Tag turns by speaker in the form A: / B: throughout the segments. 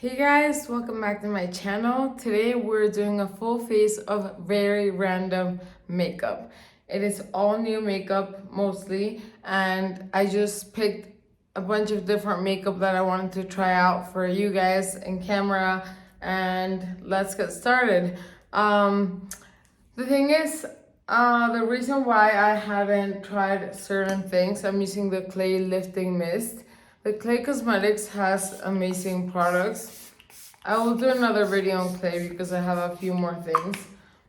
A: Hey guys, welcome back to my channel. Today we're doing a full face of very random makeup. It is all new makeup mostly, and I just picked a bunch of different makeup that I wanted to try out for you guys in camera, and let's get started. The thing is, the reason why I haven't tried certain things, I'm using the Clay Lifting Mist. The Clay Cosmetics has amazing products. I will do another video on Clay because I have a few more things.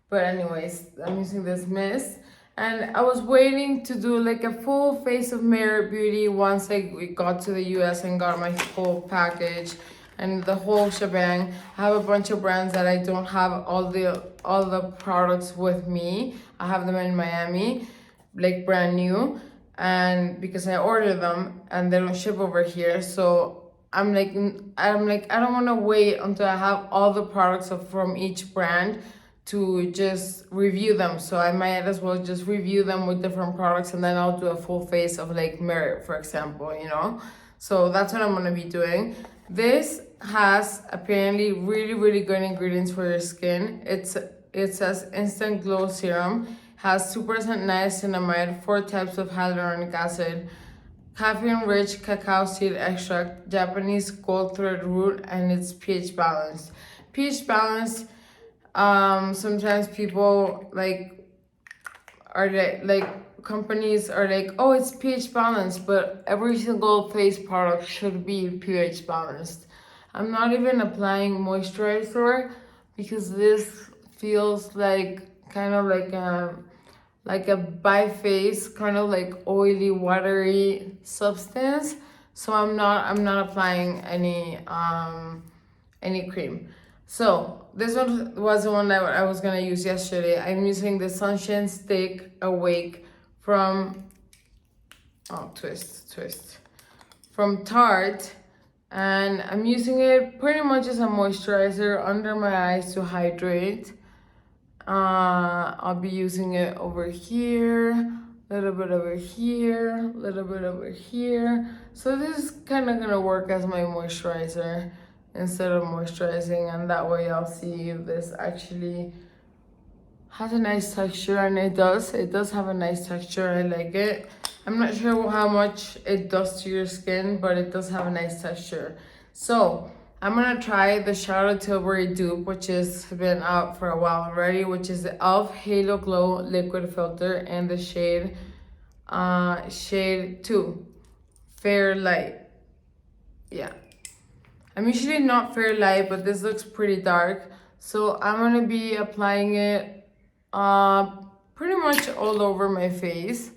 A: But anyways, I'm using this mist. And I was waiting to do like a full face of Merit Beauty once I got to the US and got my full package and the whole shebang. I have a bunch of brands that I don't have all the products with me. I have them in Miami, like brand new, and because I ordered them and they don't ship over here, so I'm like I don't want to wait until I have all the products from each brand to just review them. So I might as well just review them with different products and then I'll do a full face of like Merit, for example, you know. So that's what I'm gonna be doing. This has apparently really good ingredients for your skin. It says instant glow serum, has 2% niacinamide, 4 types of hyaluronic acid, caffeine-rich cacao seed extract, Japanese gold thread root, and it's pH balanced. pH balanced. Sometimes people are companies are like, oh, it's pH balanced, but every single face product should be pH balanced. I'm not even applying moisturizer because this feels like kind of like a by face, kind of like oily, watery substance. So I'm not applying any cream. So this one was the one that I was gonna use yesterday. I'm using the Sunshine Stick Awake from twist from Tarte, and I'm using it pretty much as a moisturizer under my eyes to hydrate. I'll be using it over here, a little bit over here, a little bit over here. So this is kind of gonna work as my moisturizer instead of moisturizing, and that way I'll see if this actually has a nice texture. And it does have a nice texture. I like it. I'm not sure how much it does to your skin, but it does have a nice texture. So I'm gonna try the Charlotte Tilbury dupe, which has been out for a while already, which is the e.l.f. Halo Glow Liquid Filter in the shade 2, Fair Light. Yeah, I'm usually not fair light, but this looks pretty dark. So I'm gonna be applying it pretty much all over my face.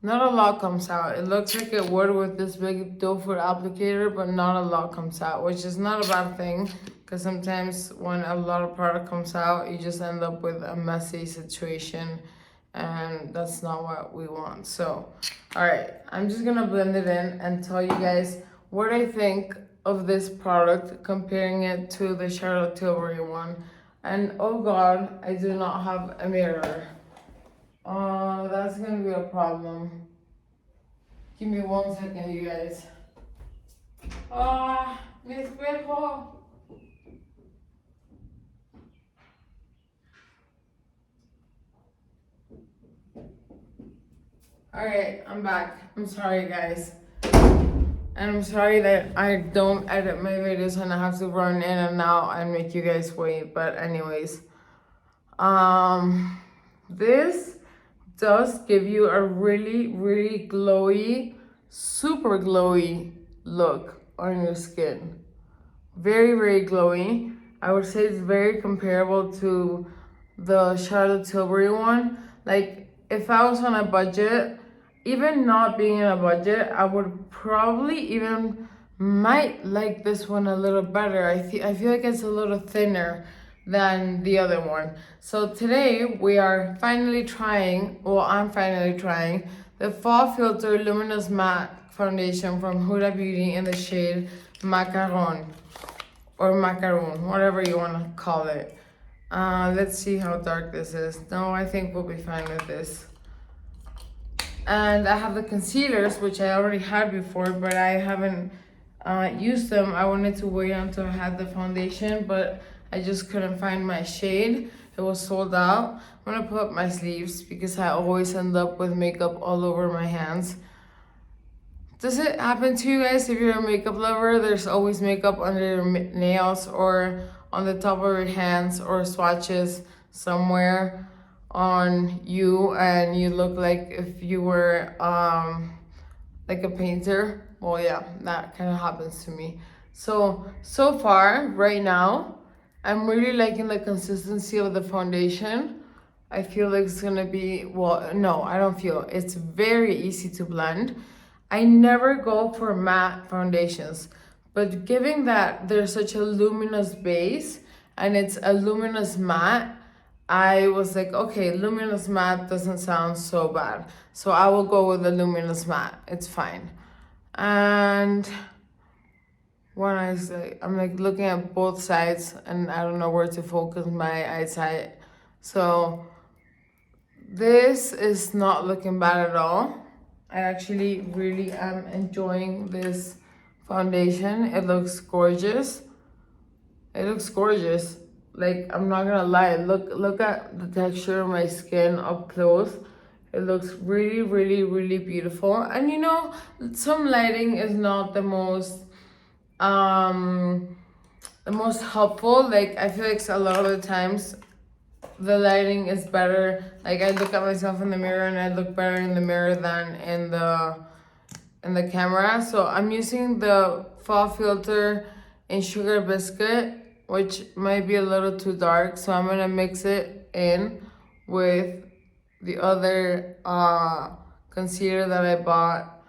A: Not a lot comes out. It looks like it would with this big doe foot applicator, but not a lot comes out, which is not a bad thing, because sometimes when a lot of product comes out, you just end up with a messy situation, and that's not what we want. So, all right, I'm just gonna blend it in and tell you guys what I think of this product, comparing it to the Charlotte Tilbury one. And oh god, I do not have a mirror. That's gonna be a problem. Give me 1 second, you guys. Mi espejo. Alright, I'm back. I'm sorry, guys. And I'm sorry that I don't edit my videos and I have to run in and out and make you guys wait. But anyways, this does give you a really glowy, super glowy look on your skin. Very glowy. I would say it's very comparable to the Charlotte Tilbury one. Like, if I was on a budget, even not being in a budget, I would probably even might like this one a little better. I feel like it's a little thinner than the other one. So today we are finally trying, well, I'm finally trying the Fall Filter Luminous Matte Foundation from Huda Beauty in the shade Macaron or Macaroon, whatever you want to call it. Let's see how dark this is. No, I think we'll be fine with this. And I have the concealers, which I already had before, but I haven't use them. I wanted to wait until I had the foundation, but I just couldn't find my shade. It was sold out. I'm gonna put up my sleeves because I always end up with makeup all over my hands. Does it happen to you guys? If you're a makeup lover, there's always makeup under your nails or on the top of your hands or swatches somewhere on you, and you look like if you were like a painter. Well, yeah, that kind of happens to me. So far, right now, I'm really liking the consistency of the foundation. I feel like it's gonna be, well, no, I don't feel. It's very easy to blend. I never go for matte foundations, but given that there's such a luminous base and it's a luminous matte, I was like, okay, luminous matte doesn't sound so bad. So I will go with the luminous matte. It's fine. And when I'm like looking at both sides and I don't know where to focus my eyesight. So this is not looking bad at all. I actually really am enjoying this foundation. It looks gorgeous. It looks gorgeous. Like, I'm not gonna lie. Look at the texture of my skin up close. It looks really, really, really beautiful. And you know, some lighting is not the most helpful. Like, I feel like a lot of the times the lighting is better. Like, I look at myself in the mirror and I look better in the mirror than in the camera. So I'm using the fall filter in Sugar Biscuit, which might be a little too dark. So I'm gonna mix it in with the other concealer that I bought.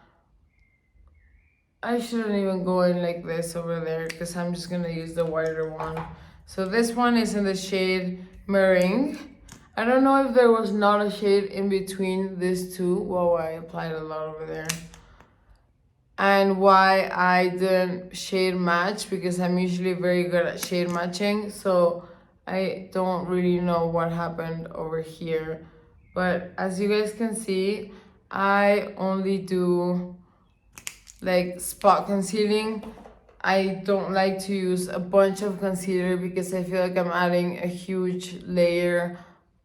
A: I shouldn't even go in like this over there because I'm just gonna use the whiter one. So this one is in the shade Meringue. I don't know if there was not a shade in between these two. Whoa, I applied a lot over there. And why I didn't shade match, because I'm usually very good at shade matching. So I don't really know what happened over here. But as you guys can see, I only do like spot concealing. I don't like to use a bunch of concealer because I feel like I'm adding a huge layer.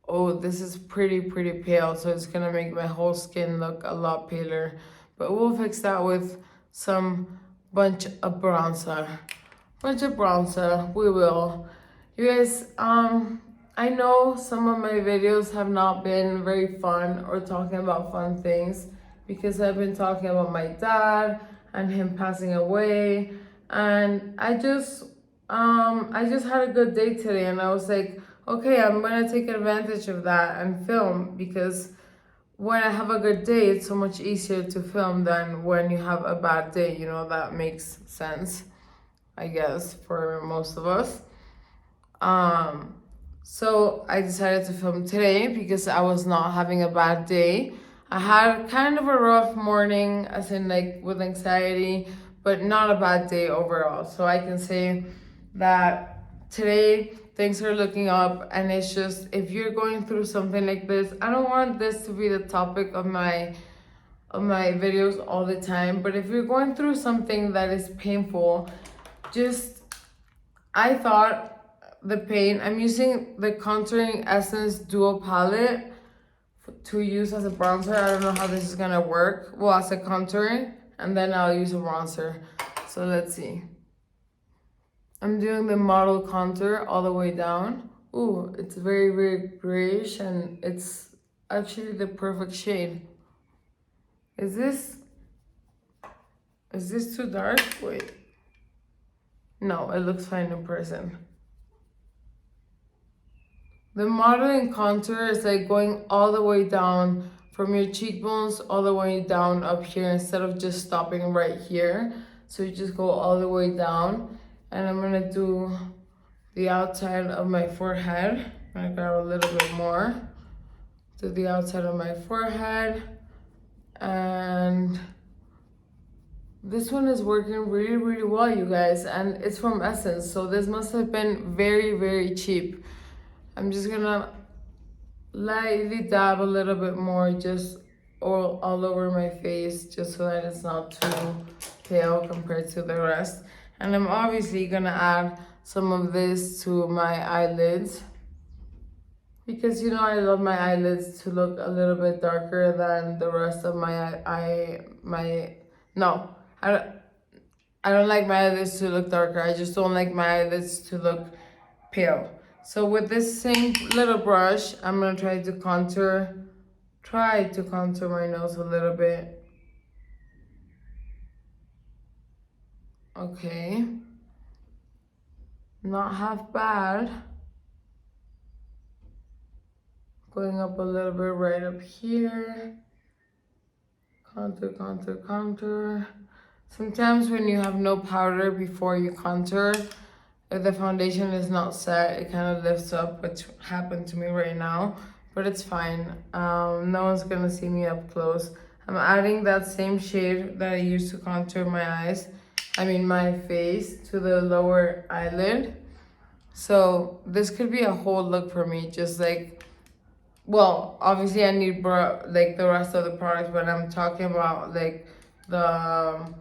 A: Oh, this is pretty pale, so it's gonna make my whole skin look a lot paler. But we'll fix that with some bunch of bronzer. We will. You guys, I know some of my videos have not been very fun or talking about fun things because I've been talking about my dad and him passing away. And I just had a good day today, and I was like, okay, I'm gonna take advantage of that and film, because when I have a good day, it's so much easier to film than when you have a bad day. You know, that makes sense, I guess, for most of us. So I decided to film today because I was not having a bad day. I had kind of a rough morning, as in like with anxiety, but not a bad day overall. So I can say that today things are looking up, and it's just, if you're going through something like this, I don't want this to be the topic of my videos all the time, but if you're going through something that is painful, I thought the pain, I'm using the Contouring Essence Duo Palette to use as a bronzer. I don't know how this is gonna work. Well, as a contouring, and then I'll use a bronzer. So let's see. I'm doing the Model Contour all the way down. Ooh, it's very grayish, and it's actually the perfect shade. Is this too dark? Wait. No, it looks fine in person. The modeling contour is like going all the way down from your cheekbones all the way down up here, instead of just stopping right here. So you just go all the way down. And I'm gonna do the outside of my forehead. I'm gonna grab a little bit more. Do the outside of my forehead. And this one is working really well, you guys. And it's from Essence, so this must have been very cheap. I'm just gonna lightly dab a little bit more just all over my face just so that it's not too pale compared to the rest. And I'm obviously gonna add some of this to my eyelids because you know I love my eyelids to look a little bit darker than the rest of my no, I don't like my eyelids to look darker. I just don't like my eyelids to look pale. So with this same little brush, I'm gonna try to contour my nose a little bit. Okay. Not half bad. Going up a little bit right up here. Contour, contour, contour. Sometimes when you have no powder before you contour, if the foundation is not set, it kind of lifts up, which happened to me right now, but it's fine. No one's gonna see me up close. I'm adding that same shade that I used to contour my eyes, my face, to the lower eyelid. So this could be a whole look for me, just like, well, obviously I need like the rest of the products, but I'm talking about like the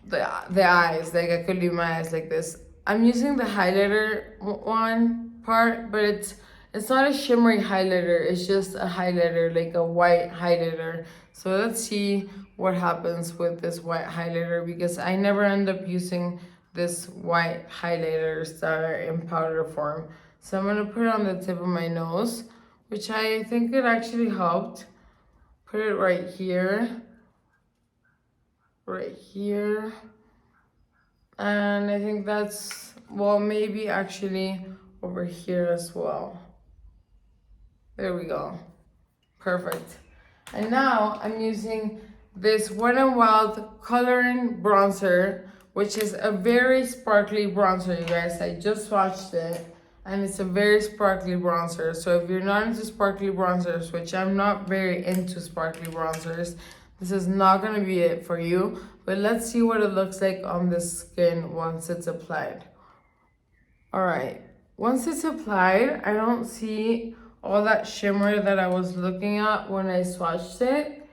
A: the eyes. Like I could leave my eyes like this. I'm using the highlighter one part, but it's not a shimmery highlighter. It's just a highlighter, like a white highlighter. So let's see what happens with this white highlighter, because I never end up using this white highlighters that are in powder form. So I'm gonna put it on the tip of my nose, which I think it actually helped. Put it right here. Right here. And I think that's, well, maybe actually over here as well. There we go. Perfect. And now I'm using this Wet n Wild coloring bronzer, which is a very sparkly bronzer, you guys. I just swatched it, and it's a very sparkly bronzer. So if you're not into sparkly bronzers, which I'm not very into sparkly bronzers, this is not gonna be it for you. But let's see what it looks like on the skin once it's applied. All right, once it's applied, I don't see all that shimmer that I was looking at when I swatched it.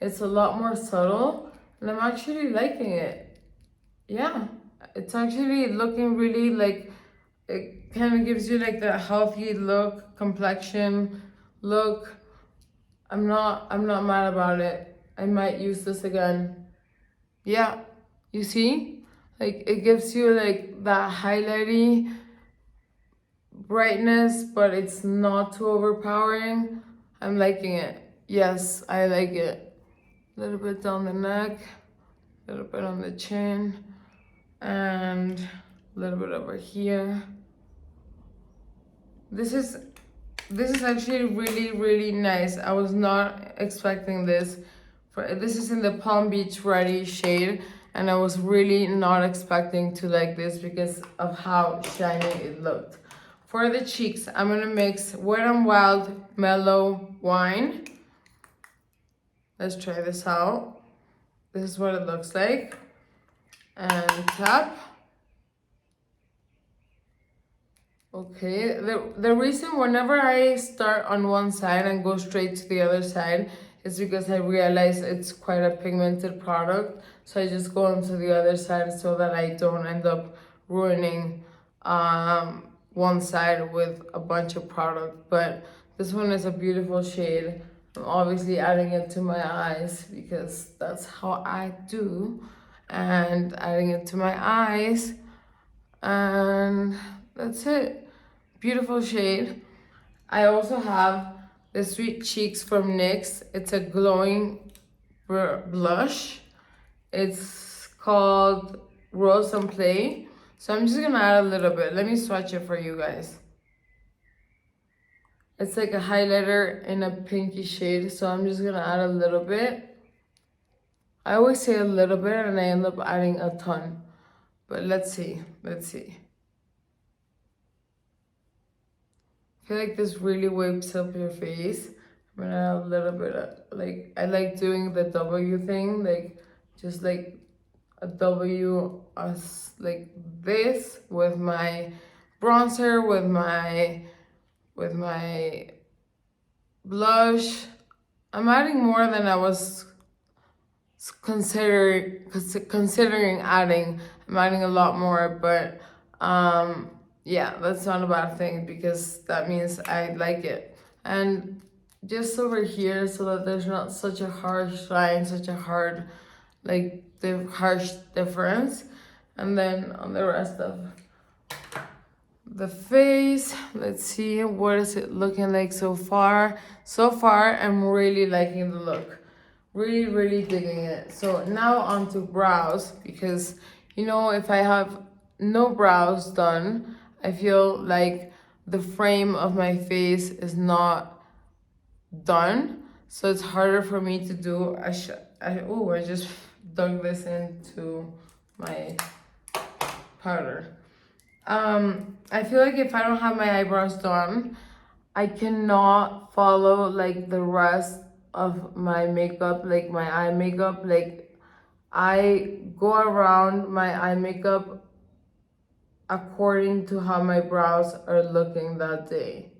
A: It's a lot more subtle, and I'm actually liking it. Yeah, it's actually looking really like, it kind of gives you like that healthy look, complexion look. I'm not mad about it. I might use this again. Yeah, you see? Like it gives you like that highlighty brightness, but it's not too overpowering. I'm liking it. Yes, I like it. A little bit down the neck, a little bit on the chin, and a little bit over here. This is actually really, really nice. I was not expecting this. This is in the Palm Beach Ready shade, and I was really not expecting to like this because of how shiny it looked. For the cheeks, I'm gonna mix Wet n Wild Mellow Wine. Let's try this out. This is what it looks like. And tap. Okay, the reason whenever I start on one side and go straight to the other side is because I realize it's quite a pigmented product. So I just go onto the other side so that I don't end up ruining one side with a bunch of product. But this one is a beautiful shade. I'm obviously adding it to my eyes because that's how I do. And adding it to my eyes. And that's it. Beautiful shade. I also have the Sweet Cheeks from NYX. It's a glowing blush. It's called Rose and Play. So I'm just gonna add a little bit. Let me swatch it for you guys. It's like a highlighter in a pinky shade. So I'm just gonna add a little bit. I always say a little bit and I end up adding a ton. But let's see. I feel like this really wakes up your face. I'm gonna add a little bit of, like, I like doing the W thing, like, just like a W as like this with my bronzer, with my blush, I'm adding more than I was considering adding. I'm adding a lot more, but yeah, that's not a bad thing because that means I like it. And just over here so that there's not such a harsh line, such a hard, like the harsh difference. And then on the rest of the face, let's see, what is it looking like so far? So far, I'm really liking the look. Really digging it. So now onto brows, because you know, if I have no brows done, I feel like the frame of my face is not done, so it's harder for me to do I just dug this into my powder. I feel like if I don't have my eyebrows done, I cannot follow like the rest of my makeup, like my eye makeup. Like I go around my eye makeup according to how my brows are looking that day.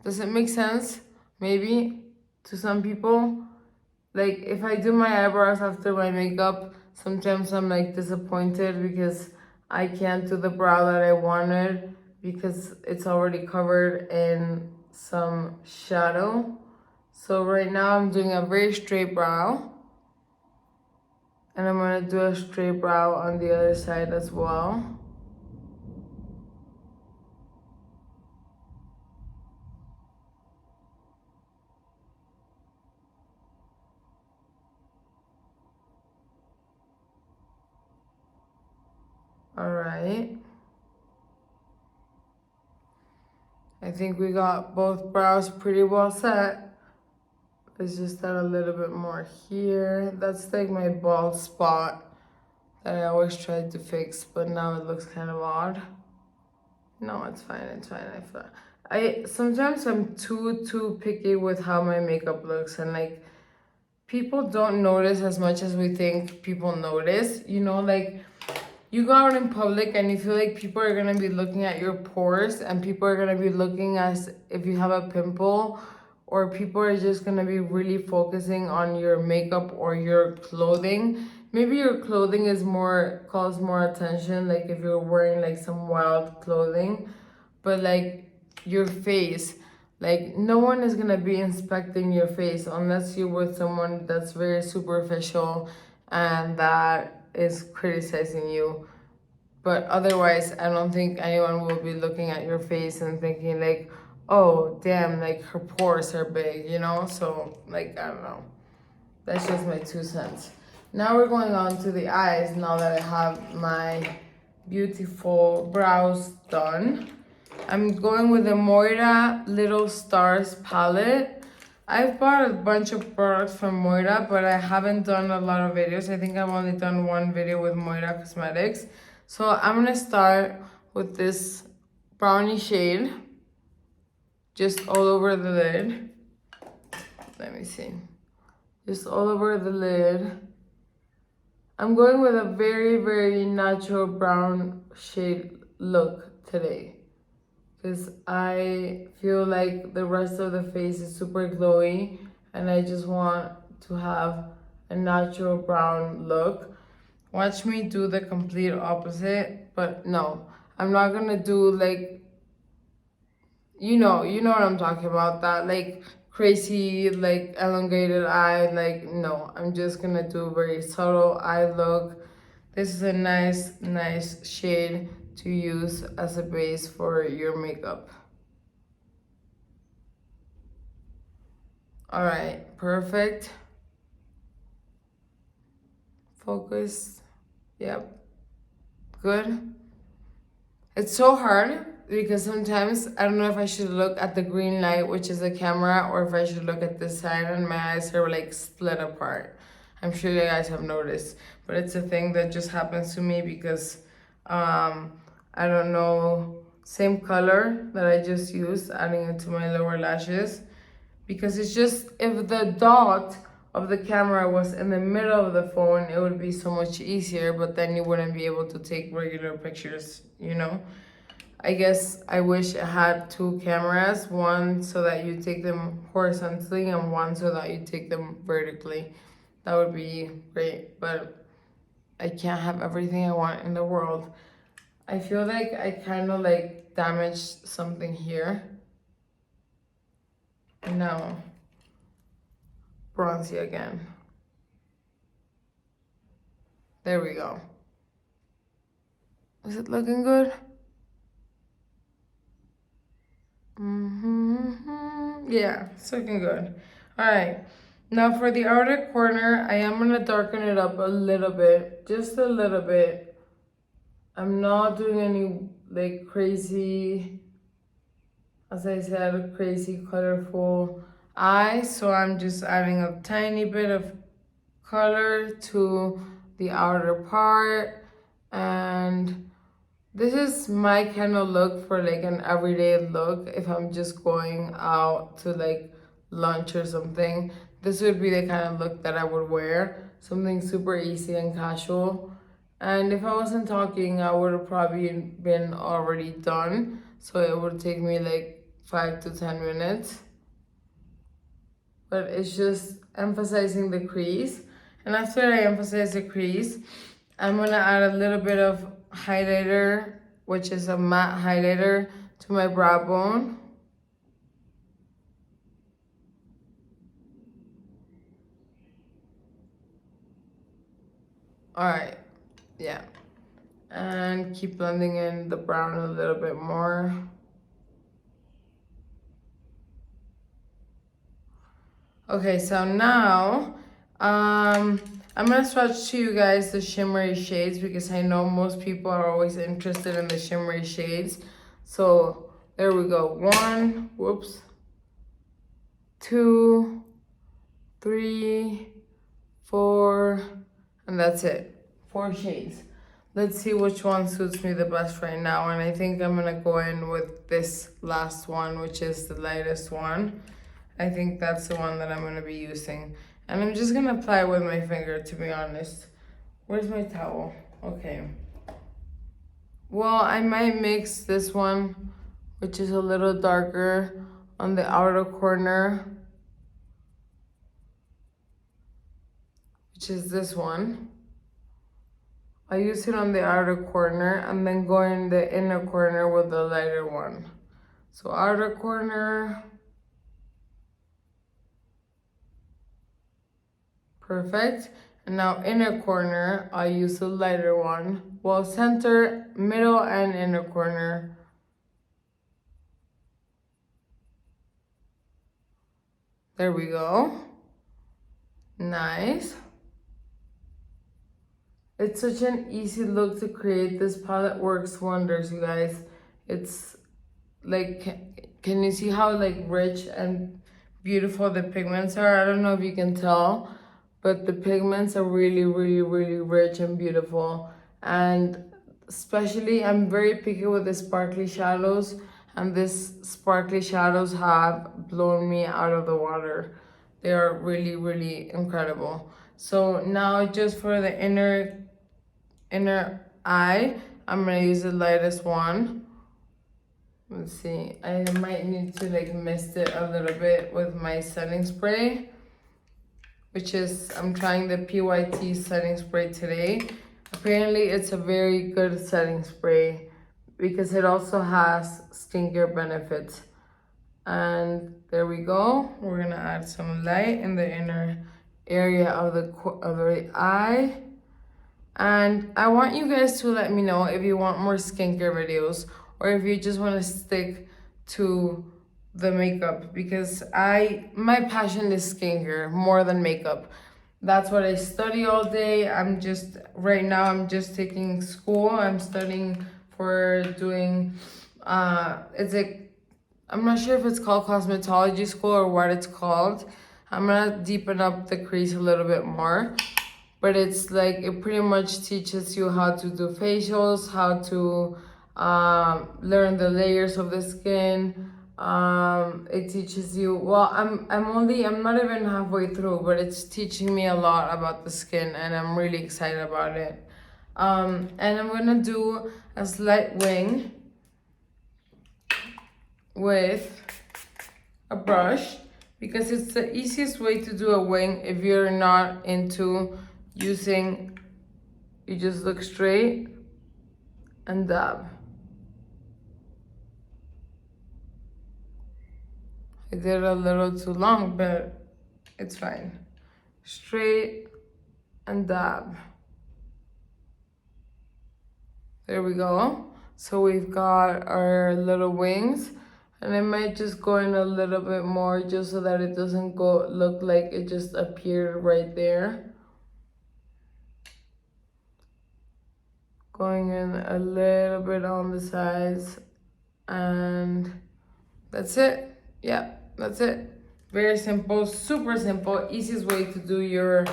A: Does it make sense? Maybe to some people. Like if I do my eyebrows after my makeup, sometimes I'm like disappointed because I can't do the brow that I wanted because it's already covered in some shadow. So right now I'm doing a very straight brow. And I'm gonna do a straight brow on the other side as well. All right. I think we got both brows pretty well set. Let's just add a little bit more here. That's like my bald spot that I always tried to fix, but now it looks kind of odd. No, it's fine, it's fine. I sometimes I'm too picky with how my makeup looks, and like people don't notice as much as we think people notice. You know, like you go out in public and you feel like people are gonna be looking at your pores, and people are gonna be looking as if you have a pimple, or people are just gonna be really focusing on your makeup or your clothing. Maybe your clothing is calls more attention, like if you're wearing like some wild clothing, but like your face, like no one is gonna be inspecting your face unless you're with someone that's very superficial and that is criticizing you. But otherwise, I don't think anyone will be looking at your face and thinking like, oh damn, like her pores are big, you know? So like, I don't know. That's just my 2 cents. Now we're going on to the eyes now that I have my beautiful brows done. I'm going with the Moira Little Stars palette. I've bought a bunch of products from Moira, but I haven't done a lot of videos. I think I've only done one video with Moira Cosmetics. So I'm gonna start with this brownie shade, just all over the lid. Let me see. Just all over the lid. I'm going with a very natural brown shade look today, because I feel like the rest of the face is super glowy and I just want to have a natural brown look. Watch me do the complete opposite, but no, I'm not gonna do like, you know what I'm talking about, that like crazy like elongated eye. Like no, I'm just gonna do a very subtle eye look. This is a nice shade to use as a base for your makeup. All right, perfect. Focus. Yep, good. It's so hard because sometimes I don't know if I should look at the green light, which is the camera, or if I should look at this side, and my eyes are like split apart. I'm sure you guys have noticed, but it's a thing that just happens to me because I don't know, same color that I just used, adding it to my lower lashes, because it's just, if the dot of the camera was in the middle of the phone, it would be so much easier, but then you wouldn't be able to take regular pictures, you know? I guess I wish it had two cameras, one so that you take them horizontally and one so that you take them vertically. That would be great, but I can't have everything I want in the world. I feel like I kind of like damaged something here. No. Bronzy again. There we go. Is it looking good? Yeah, it's looking good. All right. Now for the outer corner, I am going to darken it up a little bit. Just a little bit. I'm not doing any like crazy, as I said, crazy colorful eyes. So I'm just adding a tiny bit of color to the outer part. And this is my kind of look for like an everyday look. If I'm just going out to like lunch or something, this would be the kind of look that I would wear. Something super easy and casual. And if I wasn't talking, I would have probably been already done. So it would take me like 5 to 10 minutes. But it's just emphasizing the crease. And after I emphasize the crease, I'm gonna add a little bit of highlighter, which is a matte highlighter, to my brow bone. All right, yeah. And keep blending in the brown a little bit more. Okay, so now, I'm gonna swatch to you guys the shimmery shades because I know most people are always interested in the shimmery shades. So there we go. 1, whoops, 2, 3, 4, and that's it. 4 shades. Let's see which one suits me the best right now. And I think I'm gonna go in with this last one, which is the lightest one. I think that's the one that I'm gonna be using. And I'm just gonna apply it with my finger, to be honest. Where's my towel? Okay. Well, I might mix this one, which is a little darker, on the outer corner, which is this one. I use it on the outer corner and then go in the inner corner with the lighter one. So outer corner. Perfect. And now inner corner, I'll use the lighter one. Well, center, middle, and inner corner. There we go. Nice. It's such an easy look to create. This palette works wonders, you guys. It's like, can you see how like rich and beautiful the pigments are? I don't know if you can tell, but the pigments are really, really, really rich and beautiful. And especially, I'm very picky with the sparkly shadows, and these sparkly shadows have blown me out of the water. They are really, really incredible. So now just for the inner eye, I'm gonna use the lightest one. Let's see, I might need to like mist it a little bit with my setting spray, which is, I'm trying the PYT setting spray today. Apparently it's a very good setting spray because it also has skincare benefits. And there we go. We're gonna add some light in the inner area of the eye. And I want you guys to let me know if you want more skincare videos or if you just want to stick to the makeup, because my passion is skincare more than makeup. That's what I study all day. Right now I'm just taking school. I'm studying for doing it's like, I'm not sure if it's called cosmetology school or what it's called. I'm gonna deepen up the crease a little bit more. But it's like, it pretty much teaches you how to do facials, how to learn the layers of the skin. It teaches you, well, I'm not even halfway through, but it's teaching me a lot about the skin and I'm really excited about it. And I'm gonna do a slight wing. with a brush because it's the easiest way to do a wing if you're not into using, you just look straight and dab. I did a little too long, but it's fine. Straight and dab. There we go. So we've got our little wings, and I might just go in a little bit more just so that it doesn't look like it just appeared right there. Going in a little bit on the sides, and that's it. Yeah, that's it. Very simple, super simple, easiest way to do your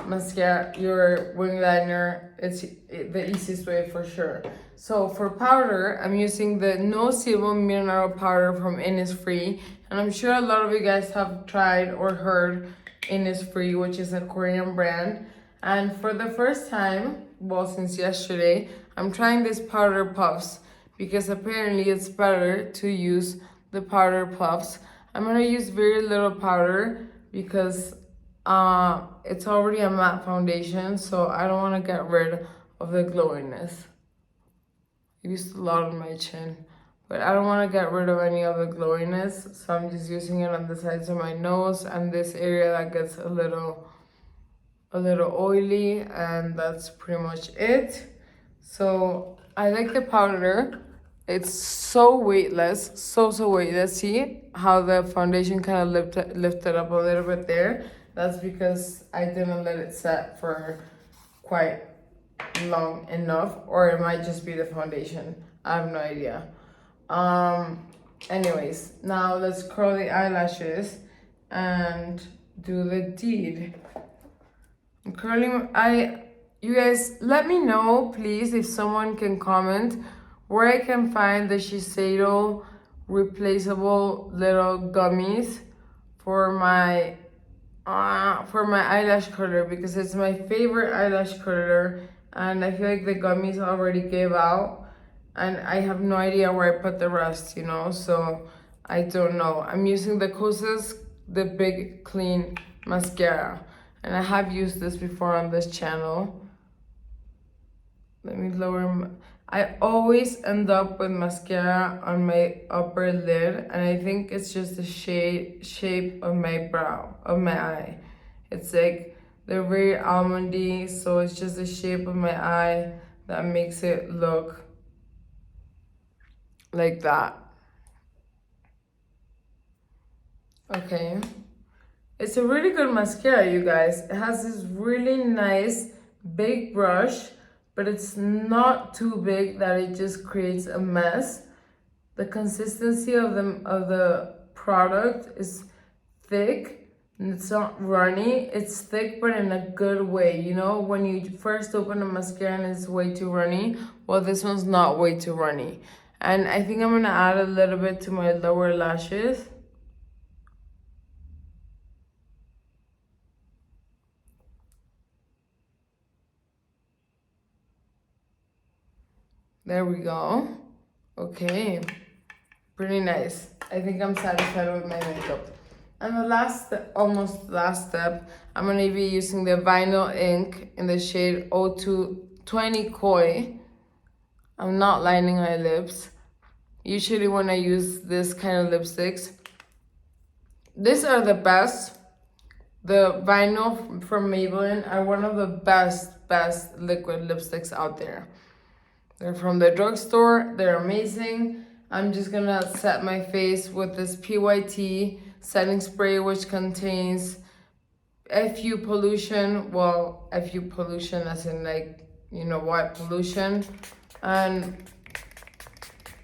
A: mascara, your wing liner. It's the easiest way for sure. So for powder, I'm using the No Sebum Mineral Powder from Innisfree. And I'm sure a lot of you guys have tried or heard Innisfree, which is a Korean brand. And for the first time, well, since yesterday, I'm trying this powder puffs because apparently it's better to use the powder puffs. I'm gonna use very little powder because it's already a matte foundation, so I don't wanna get rid of the glowiness. I used a lot on my chin, but I don't wanna get rid of any of the glowiness, so I'm just using it on the sides of my nose and this area that gets a little oily, and that's pretty much it. So I like the powder. It's so weightless, so weightless. See how the foundation kind of lifted up a little bit there? That's because I didn't let it set for quite long enough, or it might just be the foundation. I have no idea. Anyways, now let's curl the eyelashes and do the deed. I'm curling. You guys, let me know, please, if someone can comment where I can find the Shiseido replaceable little gummies for my eyelash curler, because it's my favorite eyelash curler, and I feel like the gummies already gave out, and I have no idea where I put the rest, you know, so I don't know. I'm using the Kosas, the Big Clean Mascara, and I have used this before on this channel. Let me lower I always end up with mascara on my upper lid, and I think it's just the shape of my brow, of my eye. It's like, they're very almondy, so it's just the shape of my eye that makes it look like that. Okay. It's a really good mascara, you guys. It has this really nice big brush, but it's not too big that it just creates a mess. The consistency of the product is thick, and it's not runny. It's thick, but in a good way. You know, when you first open a mascara and it's way too runny, well, this one's not way too runny. And I think I'm gonna add a little bit to my lower lashes. There we go. Okay, pretty nice. I think I'm satisfied with my makeup. And the almost last step, I'm gonna be using the vinyl ink in the shade 0220 Koi. I'm not lining my lips. Usually when I use this kind of lipsticks, these are the best. The vinyl from Maybelline are one of the best liquid lipsticks out there. They're from the drugstore. They're amazing. I'm just gonna set my face with this PYT setting spray, which contains FU pollution. Well, FU pollution as in, like, you know what, pollution. And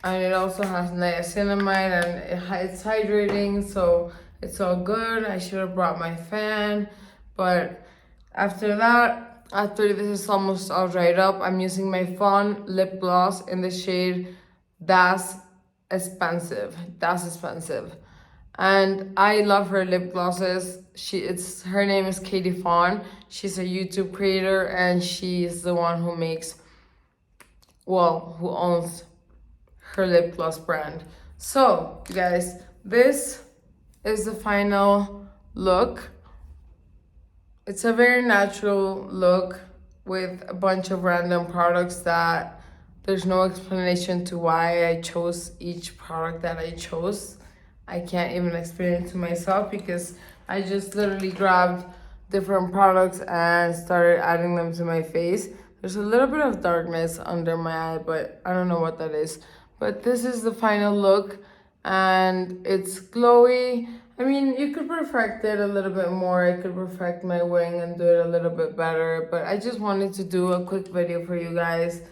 A: it also has niacinamide, and it's hydrating, so it's all good. I should have brought my fan, but after this is almost all dried up, I'm using my Fawn lip gloss in the shade Das Expensive. And I love her lip glosses. Her name is Katie Fawn. She's a YouTube creator, and she's the one who owns her lip gloss brand. So, you guys, this is the final look. It's a very natural look with a bunch of random products that there's no explanation to why I chose each product that I chose. I can't even explain it to myself because I just literally grabbed different products and started adding them to my face. There's a little bit of darkness under my eye, but I don't know what that is. But this is the final look and it's glowy. I mean, you could perfect it a little bit more. I could perfect my wing and do it a little bit better, but I just wanted to do a quick video for you guys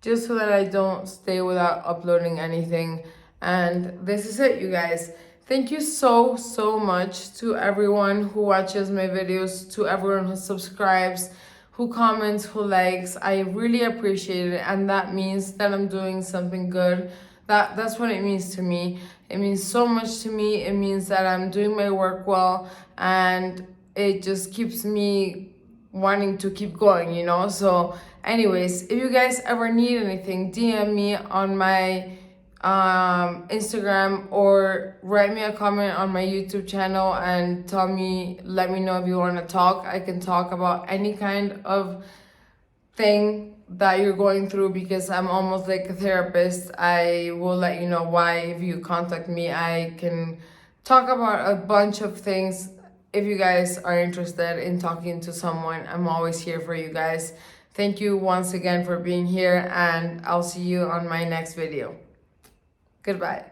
A: just so that I don't stay without uploading anything. And this is it, you guys. Thank you so much to everyone who watches my videos, to everyone who subscribes, who comments, who likes. I really appreciate it, and that means that I'm doing something good. That's what it means to me. It means so much to me. It means that I'm doing my work well, and it just keeps me wanting to keep going, you know? So anyways, if you guys ever need anything, DM me on my Instagram or write me a comment on my YouTube channel and let me know if you want to talk. I can talk about any kind of thing that you're going through because I'm almost like a therapist. I will let you know why. If you contact me, I can talk about a bunch of things. If you guys are interested in talking to someone, I'm always here for you guys. Thank you once again for being here, and I'll see you on my next video. Goodbye.